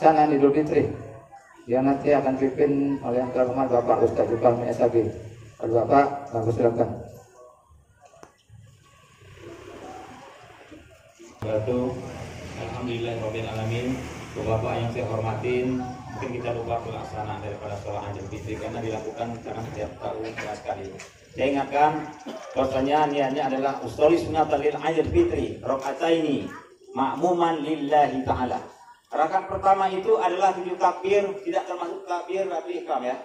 pelaksanaan Idul Fitri yang nanti akan dipimpin oleh yang terhormat Bapak Ustaz Zulkarnain SAG. Bapak, langsung silakan. Alhamdulillahirabbil alamin. Bapak yang saya hormatin, mungkin kita lupa pelaksanaan daripada sholat Idul Fitri karena dilakukan karena setiap tahun sekali. Saya ingatkan bahwasanya niatnya adalah usoli sunatan lil Idul Fitri rakaataini ma'muman lillahi ta'ala. Rakaat pertama itu adalah 7 takbir, tidak termasuk takbir tapi ihram ya.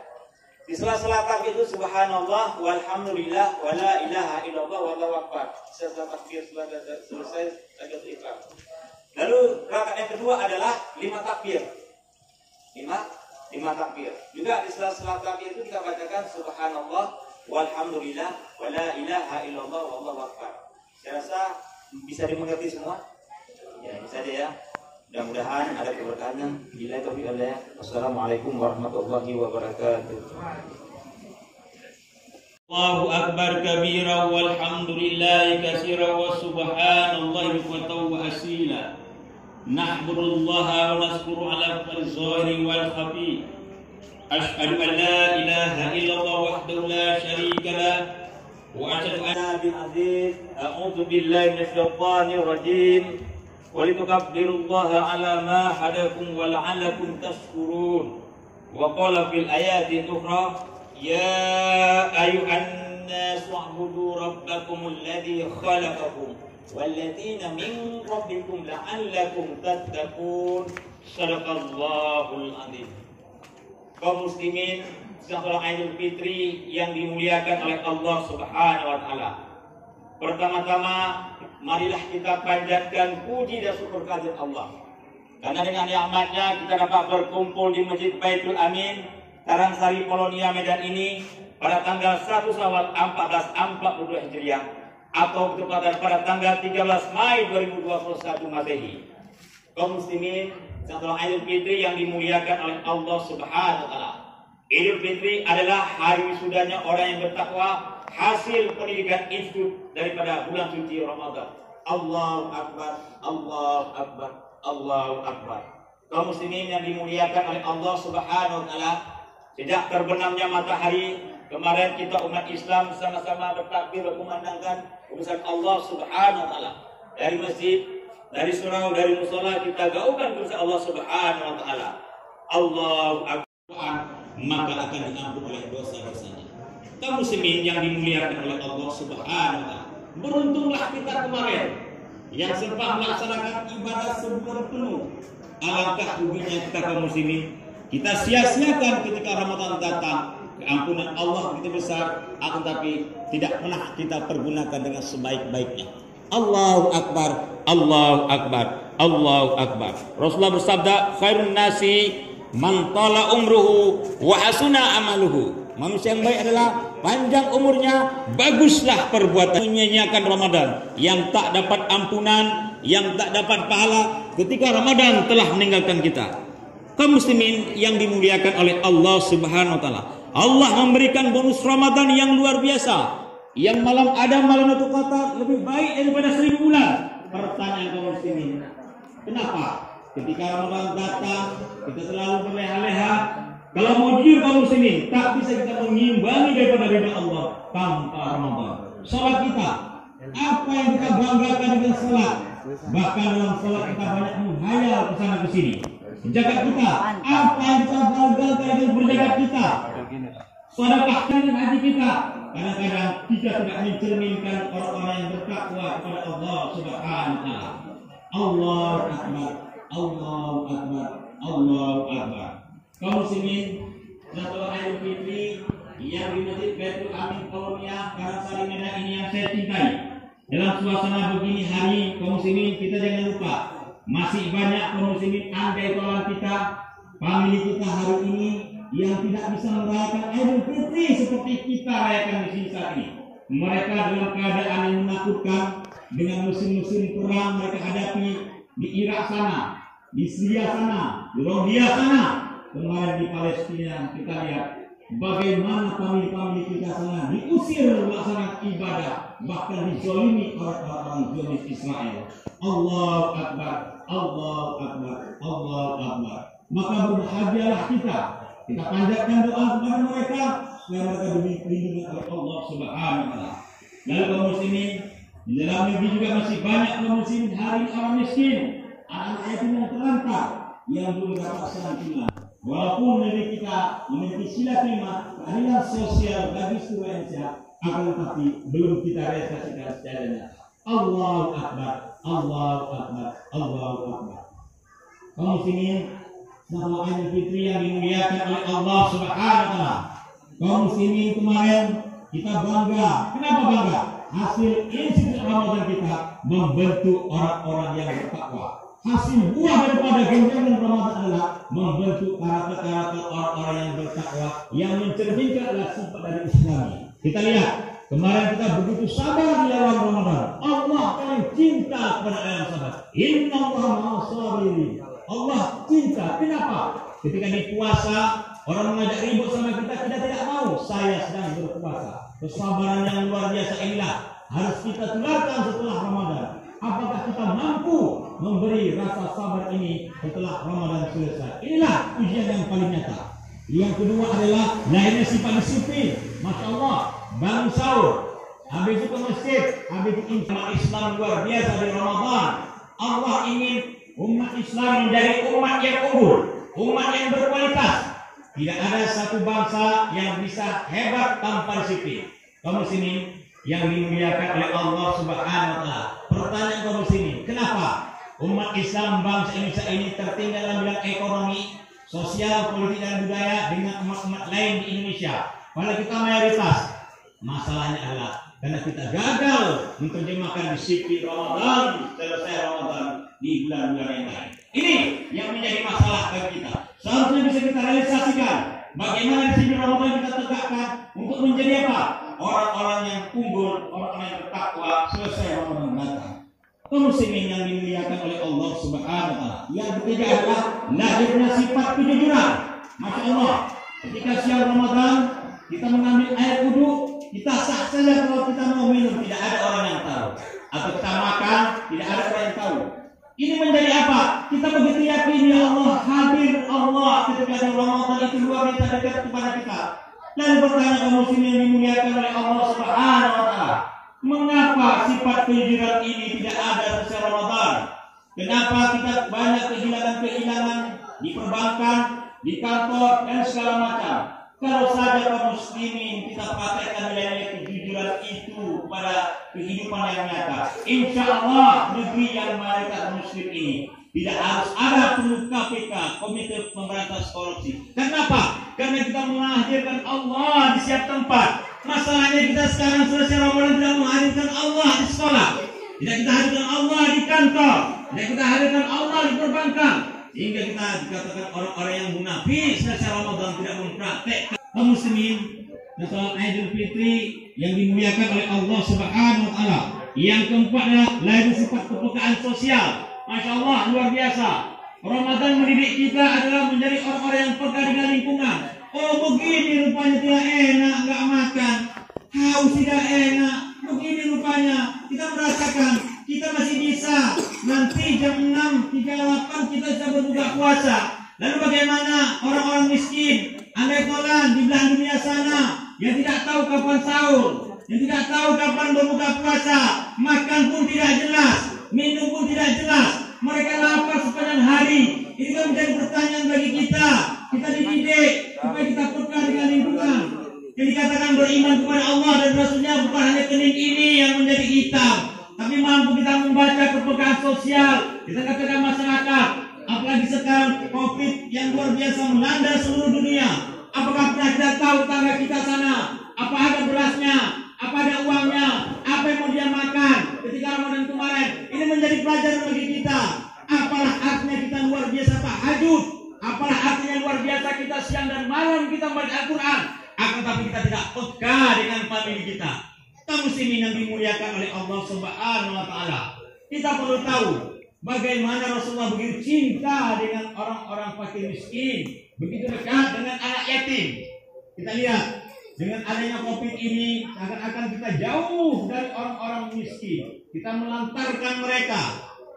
Di sela-sela takbir itu subhanallah walhamdulillah wala ilaha illallah wallahu akbar. Setelah takbir selesai takbir ihram. Lalu rakaat yang kedua adalah 5 takbir. 5 takbir. Juga di sela-sela takbir itu kita bacakan subhanallah walhamdulillah wala ilaha illallah wallahu akbar. Saya rasa bisa dimengerti semua. Ya, bisa aja ya. Mudah-mudahan ada keberkahannya. Bila taufiq Allah. Wassalamualaikum warahmatullahi wabarakatuh. Allahu akbar kabira walhamdulillahi katsira wa subhanallahi bukratan wa asila. Nahmadullaha wa naskuru ala al-zahiri wal khafi. Asyhadu an la ilaha illallah wahdahu la syarika lah wa asyhadu anna bil aziz a'udzu billahi minasy syaithanir rajim. Walitukabbirullaha ala ma hadakum wa la'allakum tashkurun. Wa qala fil ayati ukhra ya ayyuhan nasu u'budu rabbakum alladhi khalaqakum walladzina min qablikum la'allakum tattaqun. Shadaqallahul azim. Kaum muslimin, sholat Idul Fitri yang dimuliakan oleh Allah Subhanahu wa taala. Pertama-tama marilah kita panjatkan puji dan syukur kehadirat Allah. Karena dengan nikmatnya kita dapat berkumpul di Masjid Baitul Amin, Karangsari, Polonia, Medan ini pada tanggal 1 Syawal 1442 Hijriah atau bertepatan pada tanggal 13 Mei 2021 Masehi. Kaum muslimin, sholat Idul Fitri yang dimuliakan oleh Allah Subhanahu wa taala. Idul Fitri adalah hari wisudanya orang yang bertakwa, hasil pendidikan institut daripada bulan suci Ramadan. Allahu Akbar, Allahu Akbar, Allahu Akbar. Kaum muslimin yang dimuliakan oleh Allah Subhanahu wa taala, sejak terbenamnya matahari kemarin kita umat Islam sama-sama bertakbir berkumandangkan urusan Allah Subhanahu wa taala. Dari masjid, dari surau, dari musala kita gaungkan urusan Allah Subhanahu wa taala. Allahu Akbar, maka akan diampuni oleh dosa-dosanya. Kaum muslimin yang dimuliakan oleh Allah Subhanahu wa taala, beruntunglah kita kemarin yang sempat melaksanakan ibadah sebulan penuh. Alangkah ruginya kita kaum muslimin, kita sia-siakan ketika Ramadan datang. Keampunan Allah begitu besar, akan tapi tidak pernah kita pergunakan dengan sebaik-baiknya. Allahu Akbar, Allahu Akbar, Allahu Akbar. Rasulullah bersabda, khairun nasi man tala umruhu wa hasuna amaluhu. Manusia yang baik adalah panjang umurnya, baguslah perbuatan. Menyanyiakan Ramadan yang tak dapat ampunan, yang tak dapat pahala ketika Ramadan telah meninggalkan kita. Kaum muslimin yang dimuliakan oleh Allah Subhanahu wa taala, Allah memberikan bonus Ramadan yang luar biasa. Yang malam ada malam itu kata lebih baik daripada 1000 bulan. Pertanyaan kaum muslimin, kenapa? Ketika Ramadan datang, kita selalu berleha-leha. Kalau mau jujur kaum muslimin, tak bisa kita mengimbangi daripada ridha Allah tanpa Ramadan. Salat kita, apa yang kita banggakan dengan salat? Bahkan dalam salat kita banyak menghayal ke sana ke sini. Zakat kita, apa yang kita banggakan dengan berzakat kita? Sedekah dan haji kita. Kadang-kadang kita tidak mencerminkan orang-orang yang bertakwa kepada Allah Subhanahu wa taala. Allahu Akbar, Allahu Akbar, Allahu Akbar. Kaum muslimin, sholat Idul Fitri yang di Masjid Baitul Amin Polonia, Karangsari, Medan ini yang saya cintai. Dalam suasana begini hari, kaum muslimin kita jangan lupa, masih banyak kaum muslimin andai kawan kita, famili kita hari ini yang tidak bisa merayakan Idul Fitri seperti kita rayakan di sini saat ini. Mereka dalam keadaan yang menakutkan dengan musim-musim perang mereka hadapi di Irak sana, di Syria sana, di Rohia sana. Kemarin di Palestina kita lihat bagaimana famili-famili kita sana diusir melaksanakan ibadah, bahkan dizalimi oleh orang-orang Zionis Israel. Allahu Akbar, Allahu Akbar, Allahu Akbar. maka berbahagialah kita. Kita panjatkan doa kepada mereka supaya mereka dilindungi oleh Allah Subhanahu wa taala. Lalu kaum muslimin, di dalam negeri juga masih banyak kaum muslimin hari orang miskin, anak-anak yatim yang terlantar yang belum dapat santunan. Walaupun negeri kita memiliki silaturahmi keadilan sosial bagi seluruh Indonesia, akan tetapi belum kita realisasikan secara nyata. Allahu Akbar, Allahu Akbar, Allahu Akbar. Kaum muslimin, Salat Idul Fitri yang dimuliakan oleh Allah Subhanahu wa taala. Kaum muslimin kemarin kita bangga. Kenapa bangga? Hasil institut Ramadan kita membentuk orang-orang yang bertakwa. Hasil buah daripada genjangan Ramadan adalah membentuk karakter-karakter orang-orang yang bertakwa yang mencerminkan adalah sifat dari Islam. Kita lihat kemarin kita begitu sabar di dalam Ramadan. Allah paling cinta kepada orang sabar. Inna Allah ma'as-sabirin. Allah cinta. Kenapa? Ketika di puasa orang mengajak ribut sama kita tidak mau. Saya sedang berpuasa. Kesabaran yang luar biasa inilah harus kita tularkan setelah Ramadan. Apakah kita mampu memberi rasa sabar ini setelah Ramadan selesai? Inilah ujian yang paling nyata. Yang kedua adalah lahirnya sifat disiplin. Masya Allah, bangun sahur, habis itu ke masjid, habis itu Islam luar biasa di Ramadan. Allah ingin umat Islam menjadi umat yang unggul, umat yang berkualitas. Tidak ada satu bangsa yang bisa hebat tanpa disiplin. Kaum muslimin yang dimuliakan oleh Allah Subhanahu wa taala. Pertanyaan kaum muslimin, kenapa umat Islam bangsa Indonesia ini tertinggal dalam bidang ekonomi, sosial, politik dan budaya dengan umat-umat lain di Indonesia? Padahal kita mayoritas. Masalahnya adalah karena kita gagal menerjemahkan disiplin Ramadan selesai Ramadan di bulan-bulan yang lain. Ini yang menjadi masalah bagi kita. Seharusnya bisa kita realisasikan bagaimana disiplin Ramadan kita tegakkan untuk menjadi apa? Orang-orang yang unggul, orang-orang yang bertakwa selesai Ramadan datang. Kaum muslimin yang dimuliakan oleh Allah Subhanahu wa taala. Yang ketiga adalah lahirnya sifat kejujuran. Masya Allah, ketika siang Ramadan kita mengambil air wudu, kita sah saja kalau kita mau minum, tidak ada orang yang tahu. Atau kita makan, tidak ada orang yang tahu. Ini menjadi apa? Kita begitu yakin ya Allah hadir Allah ketika di Ramadan itu luar biasa dekat kepada kita. Dan bertanya kaum muslimin yang dimuliakan oleh Allah Subhanahu wa taala, mengapa sifat kejujuran ini tidak ada selesai Ramadan? Kenapa kita banyak kehilangan di perbankan, di kantor dan segala macam? Kalau saja kaum muslimin kita praktekkan nilai kejujuran itu pada kehidupan yang nyata, insya Allah negeri yang mayoritas muslim ini tidak harus ada perlu KPK, Komite Pemberantasan Korupsi. Kenapa? Karena kita menghadirkan Allah di setiap tempat. Masalahnya kita sekarang selesai Ramadan tidak menghadirkan Allah di sekolah, tidak kita hadirkan Allah di kantor, tidak kita hadirkan Allah di perbankan, sehingga kita dikatakan orang-orang yang munafik selesai Ramadan tidak mempraktekkan. Kaum muslimin, salat Idul Fitri yang dimuliakan oleh Allah Subhanahu wa taala. Yang keempat adalah lahir sifat kepekaan sosial. Masya Allah, luar biasa. Ramadan mendidik kita adalah menjadi orang-orang yang peka dengan lingkungan. Oh begini rupanya tidak enak, nggak makan, haus tidak enak. Begini rupanya kita merasakan kita masih bisa nanti jam 6.38 kita bisa berbuka puasa. Lalu bagaimana orang-orang miskin, andai tolan di belahan dunia sana yang tidak tahu kapan sahur, yang tidak tahu kapan berbuka puasa, makan pun tidak jelas, minum pun tidak jelas, mereka lapar sepanjang hari. Ini kan menjadi pertanyaan bagi kita. Kita dididik supaya kita peka dengan lingkungan. Yang dikatakan beriman kepada Allah dan Rasulnya bukan hanya kening ini yang menjadi hitam, tapi mampu kita membaca kepekaan sosial di tengah-tengah masyarakat. Apalagi sekarang COVID yang luar biasa melanda seluruh dunia. Apakah pernah kita tahu tangga kita sana? Apa ada berasnya? Apa ada uangnya? Apa yang mau dia makan ketika Ramadan kemarin? Ini menjadi pelajaran bagi kita. Apalah artinya kita luar biasa tahajud? Apalah artinya luar biasa kita siang dan malam kita membaca Al-Quran? Akan tapi kita tidak peka dengan famili kita. Kaum muslimin yang dimuliakan oleh Allah Subhanahu wa taala. Kita perlu tahu bagaimana Rasulullah begitu cinta dengan orang-orang fakir miskin, begitu dekat dengan anak yatim. Kita lihat dengan adanya COVID ini seakan-akan kita jauh dari orang-orang miskin. Kita melantarkan mereka.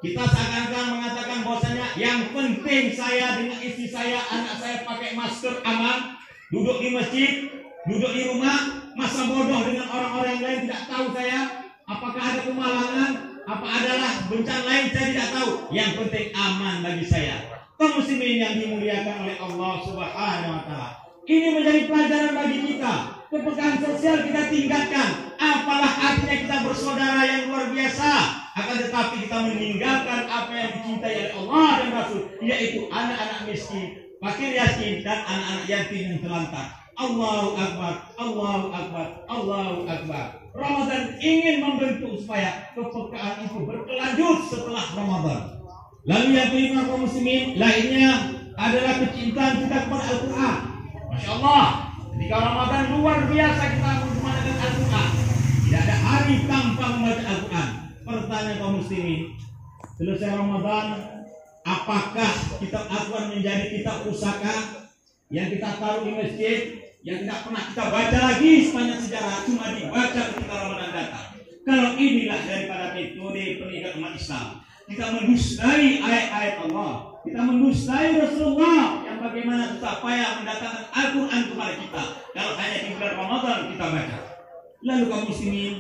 Kita seakan-akan mengatakan bahwasanya yang penting saya dengan istri saya, anak saya pakai masker aman, duduk di masjid, duduk di rumah, masa bodoh dengan orang-orang yang lain tidak tahu saya, apakah ada kemalangan, apa adalah bencana lain saya tidak tahu. Yang penting aman bagi saya. Kaum muslimin yang dimuliakan oleh Allah Subhanahu wa taala. Ini menjadi pelajaran bagi kita. Kepekaan sosial kita tingkatkan. Apalah artinya kita bersaudara yang luar biasa. Akan tetapi kita meninggalkan apa yang dicintai oleh Allah dan Rasul, yaitu anak-anak miskin, fakir yatim, dan anak-anak yatim yang terlantar. Allahu Akbar, Allahu Akbar, Allahu Akbar. Ramadan ingin membentuk supaya kepekaan itu berkelanjut setelah Ramadan. Lalu yang kelima kaum muslimin lainnya adalah kecintaan kita kepada Al-Quran. Masya Allah, ketika Ramadan luar biasa kita menggunakan Al-Quran. Tidak ada hari tanpa membaca Al-Quran. Pertanyaan kaum muslimin, selesai Ramadan, apakah kitab Al-Quran menjadi kitab pusaka yang kita taruh di masjid, yang tidak pernah kita baca lagi sepanjang sejarah, cuma dibaca ketika Ramadan datang? Kalau inilah daripada metode pendidikan umat Islam, kita mendustai ayat-ayat Allah, kita mendustai Rasulullah yang bagaimana susah payah mendatangkan Al-Quran kepada kita. Kalau hanya di bulan Ramadan kita baca. Lalu kaum muslimin,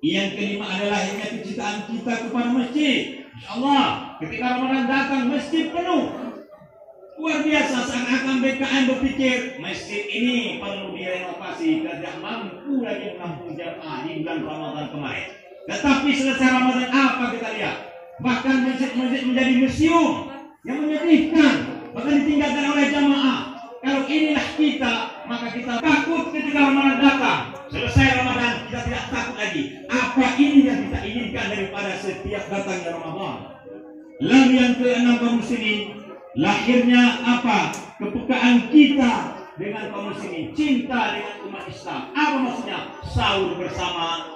yang kelima adalah kecintaan kita kepada masjid. InsyaAllah ketika Ramadan datang masjid penuh. Luar biasa, seakan-akan BKM berpikir masjid ini perlu direnovasi, tidak mampu lagi menampung jamaah di bulan Ramadan kemarin. Tetapi selesai Ramadan apa kita lihat? Bahkan masjid-masjid menjadi museum yang menyedihkan, bahkan ditinggalkan oleh jamaah. Kalau inilah kita, maka kita takut ketika Ramadan datang. Selesai Ramadan kita tidak takut lagi. Apa ini yang kita inginkan daripada setiap datangnya Ramadan? Lalu yang keenam kaum muslimin, lahirnya apa? Kepekaan kita dengan kaum muslimin, cinta dengan umat Islam. Apa maksudnya? Sahur bersama,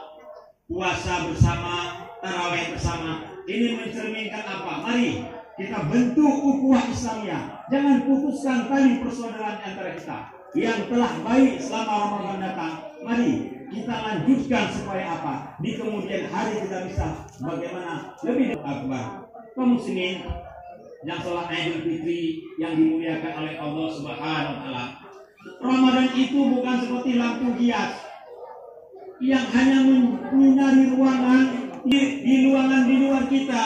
puasa bersama, tarawih bersama. Ini mencerminkan apa? Mari kita bentuk ukhuwah Islamiyah. Jangan putuskan tali persaudaraan antara kita yang telah baik selama Ramadan datang. Mari kita lanjutkan supaya apa? Di kemudian hari kita bisa bagaimana lebih akbar. Kaum muslimin yang sholat Idul Fitri yang dimuliakan oleh Allah Subhanahu wa taala. Ramadan itu bukan seperti lampu hias yang hanya menyinari ruangan di luar kita.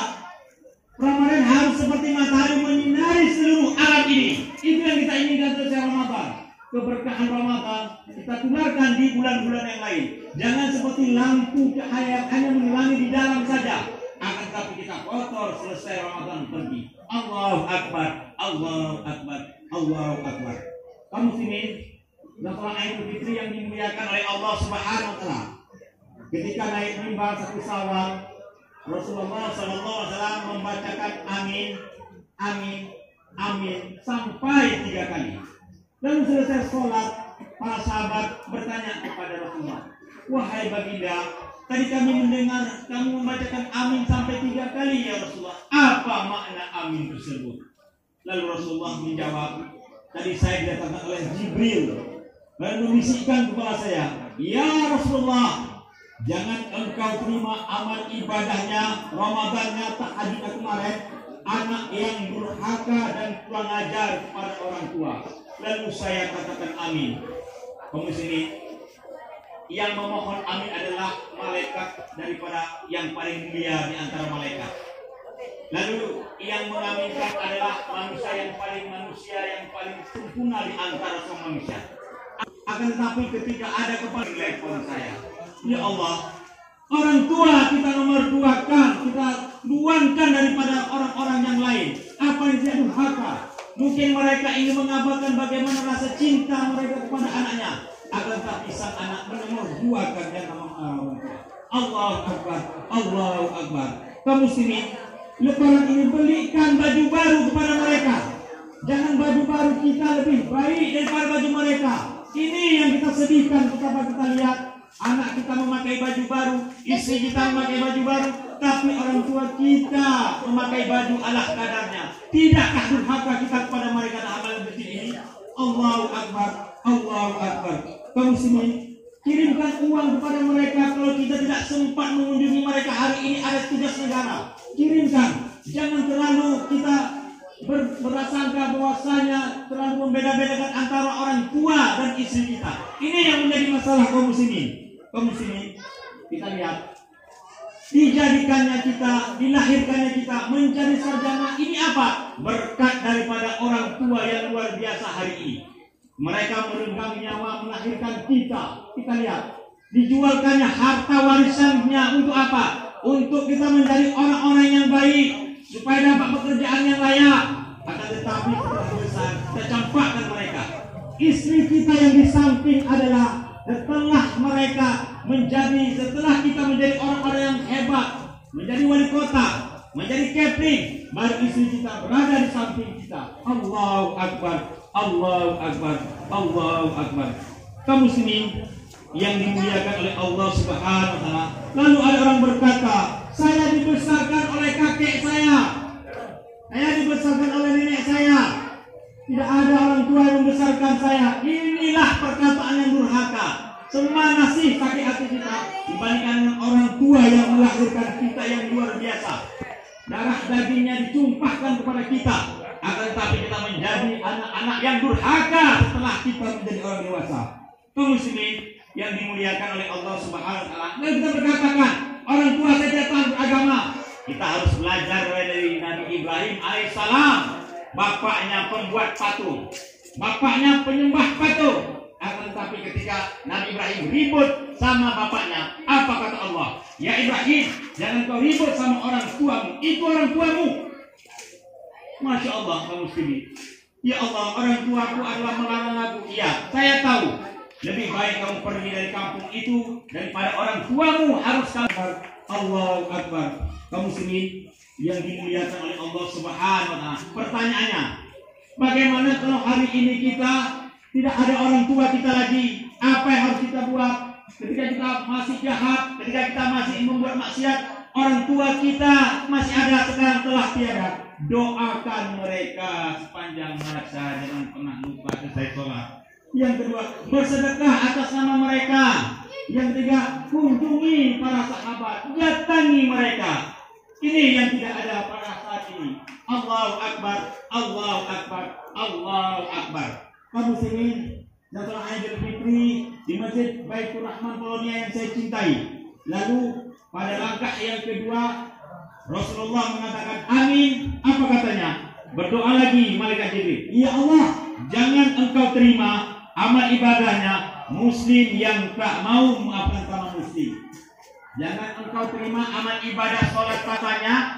Ramadan harus seperti matahari menyinari seluruh alam ini. Itu yang kita inginkan selesai Ramadan. Keberkahan Ramadan kita tularkan di bulan-bulan yang lain. Jangan seperti lampu cahaya hanya menerangi di dalam saja. Akan tetapi kita kotor selesai Ramadan pergi. Allahu Akbar, Allahu Akbar, Allahu Akbar. Kaum muslimin, sholat Idul Fitri yang dimuliakan oleh Allah Subhanahu wa taala. Ketika naik mimbar 1 Syawal, Rasulullah SAW membacakan amin, amin, amin sampai 3 kali. Lalu selesai sholat, para sahabat bertanya kepada Rasulullah, wahai baginda, tadi kami mendengar kamu membacakan amin sampai 3 kali ya Rasulullah. Apa makna amin tersebut? Lalu Rasulullah menjawab, tadi saya didatangkan oleh Jibril dan membisikkan kepada saya, ya Rasulullah, jangan engkau terima amal ibadahnya, Ramadannya, tahajudnya kemarin, anak yang durhaka dan kurang ajar kepada orang tua. Lalu saya katakan amin. Kaum muslimin, yang memohon amin adalah malaikat daripada yang paling mulia di antara malaikat. Lalu yang mengaminkan adalah manusia yang paling sempurna di antara semua manusia. Akan tetapi ketika ada kepala telepon saya, ya Allah, orang tua kita nomor 2-kan, kita luangkan daripada orang-orang yang lain. Apa yang dia durhaka? Mungkin mereka ingin mengabarkan bagaimana rasa cinta mereka kepada anaknya. Akan tetapi sang anak nomor 2-kan dan orang tua. Allahu Akbar, Allahu Akbar. Kaum muslimin, lebaran ini belikan baju baru kepada mereka. Jangan baju baru kita lebih baik daripada baju mereka. Ini yang kita sedihkan ketika kita lihat anak kita memakai baju baru, istri kita memakai baju baru, tapi orang tua kita memakai baju ala kadarnya. Tidakkah durhaka kita kepada mereka dalam amal seperti ini? Allahu Akbar, Allahu Akbar. Kaum muslimin, kirimkan uang kepada mereka kalau kita tidak sempat mengunjungi mereka hari ini, ada tugas negara. Kirimkan. jangan terlalu kita berasangka bahwasanya terlalu membeda-bedakan antara orang tua dan istri kita. Ini yang menjadi masalah kaum muslimin. Kaum muslimin, kita lihat dijadikannya kita, dilahirkannya kita menjadi sarjana ini apa? Berkat daripada orang tua yang luar biasa hari ini. Mereka merenggang nyawa melahirkan kita. Kita lihat, dijualkannya harta warisannya untuk apa? Untuk kita menjadi orang-orang yang baik, supaya dapat pekerjaan yang layak. Akan tetapi setelah besar, kita campakkan mereka. Istri kita yang di samping adalah setelah kita menjadi orang-orang yang hebat, menjadi wali kota, menjadi kepling, baru istri kita berada di samping kita. Allahu Akbar, Allahu Akbar, Allahu Akbar. Kaum muslimin yang dimuliakan oleh Allah Subhanahu wa taala. Lalu ada orang berkata, saya dibesarkan oleh kakek saya dibesarkan oleh nenek saya. Tidak ada orang tua yang membesarkan saya. Inilah perkataan yang durhaka. Semana sih sakit hati kita dibandingkan dengan orang tua yang melahirkan kita yang luar biasa. Darah dagingnya dicumpahkan kepada kita. Akan tetapi kita menjadi anak-anak yang durhaka setelah kita menjadi orang dewasa. Kaum muslimin yang dimuliakan oleh Allah Subhanahu wa taala. Dan kita berkatakan, orang tua saya tidak tahu beragama. Kita harus belajar dari Nabi Ibrahim alaihissalam. Bapaknya pembuat patung, bapaknya penyembah patung. Akan tetapi ketika Nabi Ibrahim ribut sama bapaknya, apa kata Allah? Ya Ibrahim, jangan kau ribut sama orang tuamu. Itu orang tuamu. Masya Allah, kaum muslimin. Ya Allah, orang tuaku adalah melarang aku. Iya, saya tahu. Lebih baik kamu pergi dari kampung itu daripada orang tuamu harus kamu. Allahu Akbar. Kaum muslimin yang dimuliakan oleh Allah Subhanahu wa taala. Pertanyaannya, bagaimana kalau hari ini kita tidak ada orang tua kita lagi? Apa yang harus kita buat? Ketika kita masih jahat, ketika kita masih membuat maksiat, orang tua kita masih ada, sekarang telah tiada. Doakan mereka sepanjang masa, jangan pernah lupa selesai sholat. Yang kedua, bersedekah atas nama mereka. Yang ketiga, kunjungi para sahabat, datangi mereka. Ini yang tidak ada pada saat ini. Allahu Akbar, Allahu Akbar, Allahu Akbar. Kaum muslimin, setelah Idul Fitri di Masjid Baitur Rahman Polonia yang saya cintai. Lalu pada langkah yang kedua, Rasulullah mengatakan amin. Apa katanya? Berdoa lagi malaikat Jibril. Ya Allah, jangan engkau terima amal ibadahnya muslim yang tak mau memaafkan sama muslim. Jangan engkau terima amal ibadah sholat katanya,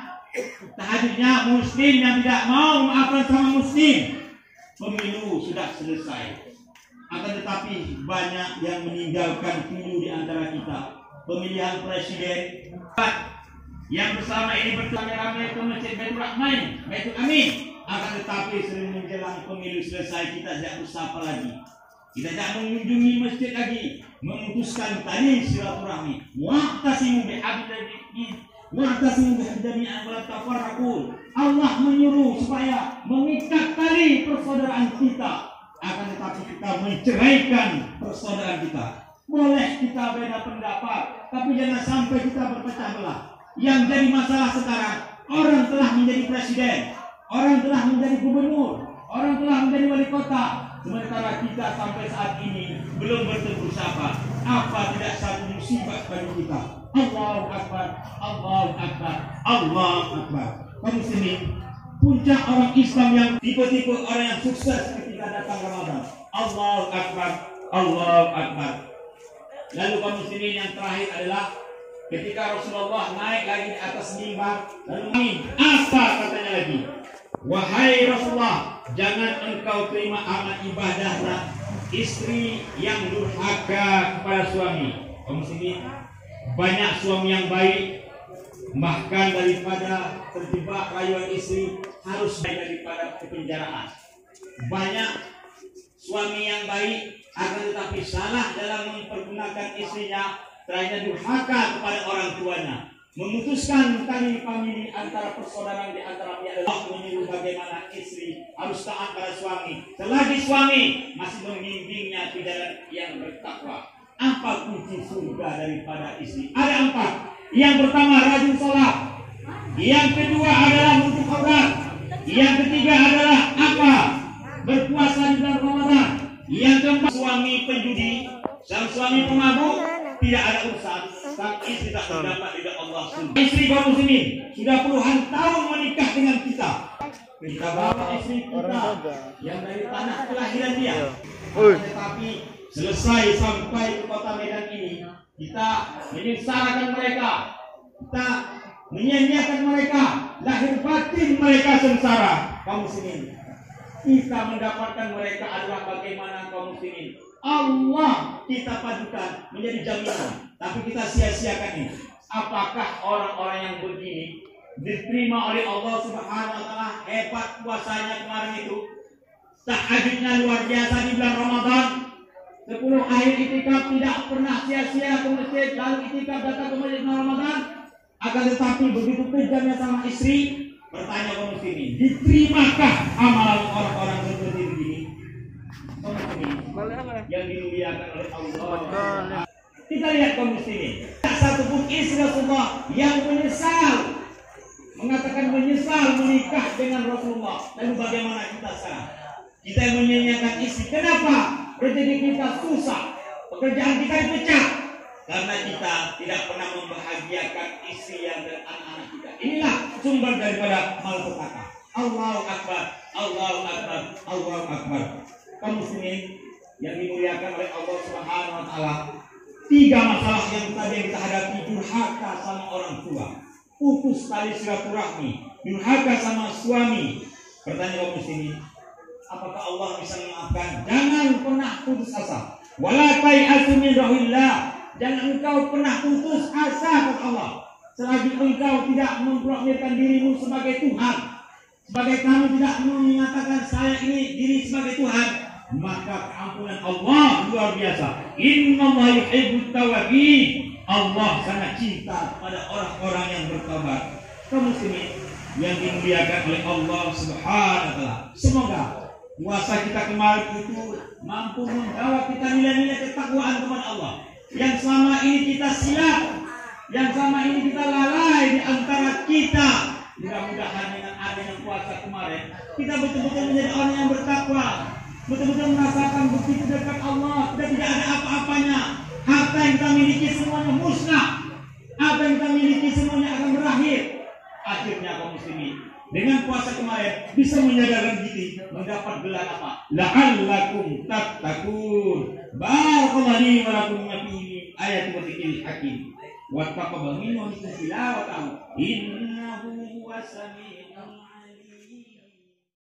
tahajudnya muslim yang tidak mau memaafkan sama muslim. Pemilu sudah selesai. Akan tetapi banyak yang meninggalkan pilu di antara kita. Pemilihan presiden yang bersama ini bertanya-tanya ke Masjid Baitur Rahman, Baitul Amin. Akan tetapi sering menjelang pemilu selesai kita tidak bersapa lagi. Kita tidak mengunjungi masjid lagi, memutuskan tadi silaturahmi. Wa'tasimu bihablillahi wa la tafarraqu. Allah menyuruh supaya mengikat tali persaudaraan kita. Akan tetapi kita menceraikan persaudaraan kita. Boleh kita beda pendapat, tapi jangan sampai kita berpecah belah. Yang jadi masalah sekarang, orang telah menjadi presiden, orang telah menjadi gubernur, orang telah menjadi wali kota. Sementara kita sampai saat ini belum bertemu sapa. Apa tidak satu musibah bagi kita? Allahu Akbar, Allahu Akbar, Allahu Akbar. Kaum muslimin, puncak orang Islam yang tipe-tipe orang yang sukses ketika datang Ramadan. Allahu Akbar, Allahu Akbar. Lalu kaum muslimin yang terakhir adalah ketika Rasulullah naik lagi di atas mimbar, lalu apa katanya lagi? Wahai Rasulullah, jangan engkau terima amal ibadahnya istri yang durhaka kepada suami. Kaum muslimin, banyak suami yang baik, bahkan daripada terjebak rayuan istri harus baik daripada kepenjaraan. Banyak suami yang baik akan tetapi salah dalam mempergunakan istrinya, terakhir durhaka kepada orang tuanya. Memutuskan tali famili antara persaudaraan di antara pihak. Allah menyuruh bagaimana istri harus taat pada suami selagi suami masih membimbingnya di jalan yang bertakwa. Apa kunci surga daripada istri? Ada 4. Yang pertama, rajin sholat. Yang kedua adalah menutup aurat. Yang ketiga adalah apa? Berpuasa di bulan Ramadan. Yang keempat, suami penjudi, sang suami pemabuk, tidak ada urusan. Sang istri tak terdapat di Allah. Istri kaum muslimin sudah puluhan tahun menikah dengan kita. Kita bawa istri kita yang dari tanah kelahiran dia. Tetapi selesai sampai ke kota Medan ini, kita menyengsarakan mereka, kita menyia-nyiakan mereka, lahir batin mereka sengsara. Kaum muslimin, kita mendapatkan mereka adalah bagaimana kaum muslimin? Allah kita padukan menjadi jaminan, tapi kita sia-siakan ini. Apakah orang-orang yang begini diterima oleh Allah Subhanahu wa taala? Hebat puasanya kemarin itu, tahajudnya luar biasa di bulan Ramadan, 10 akhir itikaf tidak pernah sia-sia ke masjid, lalu itikaf datang ke masjid Ramadan. Akan tetapi begitu kejamnya sama istri, bertanya kaum muslimin, diterimakah amalan orang-orang seperti begini? Kaum muslimin yang dimuliakan oleh Allah. Kita lihat kaum muslimin, tak satupun istri Rasulullah yang menyesal, mengatakan menyesal menikah dengan Rasulullah. Lalu bagaimana kita sekarang? Kita yang menyanyiakan istri. Kenapa? Rezeki kita susah, pekerjaan kita dipecat, karena kita tidak pernah membahagiakan istri yang dan anak-anak kita. Inilah sumber daripada malapetaka. Allahu Akbar, Allahu Akbar, Allahu Akbar. Kaum muslimin yang dimuliakan oleh Allah Subhanahu wa taala, 3 masalah yang tadi yang kita hadapi: durhaka sama orang tua, putus tali silaturahmi, durhaka sama suami. Pertanyaan kaum muslimin, apakah Allah bisa memaafkan? Jangan pernah putus asa. Wala tai'asu min rahillah. Jangan engkau pernah putus asa kepada Allah. Selagi engkau tidak memproklamirkan dirimu sebagai Tuhan, sebagai kamu tidak menyatakan saya ini diri sebagai Tuhan, maka keampunan Allah luar biasa. Innallaha yuhibbut tawwabin. Allah sangat cinta pada orang-orang yang bertobat. Kaum muslimin yang dimuliakan oleh Allah Subhanahu wa taala, semoga puasa kita kemarin itu mampu membawa kita nilai-nilai ketakwaan kepada Allah yang selama ini kita silap, yang selama ini kita lalai di antara kita. Mudah-mudahan dengan adanya puasa kemarin, kita betul-betul menjadi orang yang bertakwa, betul-betul merasakan begitu dekat Allah, kita tidak ada apa-apanya. Harta yang kita miliki semuanya musnah, apa yang kita miliki semuanya akan berakhir. Akhirnya kaum muslimin dengan puasa kemarin bisa menyadarkan diri, mendapat gelar apa? La'allakum tattaqun. Barakallahu li wa lakum fi ayatil hakim. Wa taqabbal minna wa tilawatahu innahu huwas samiul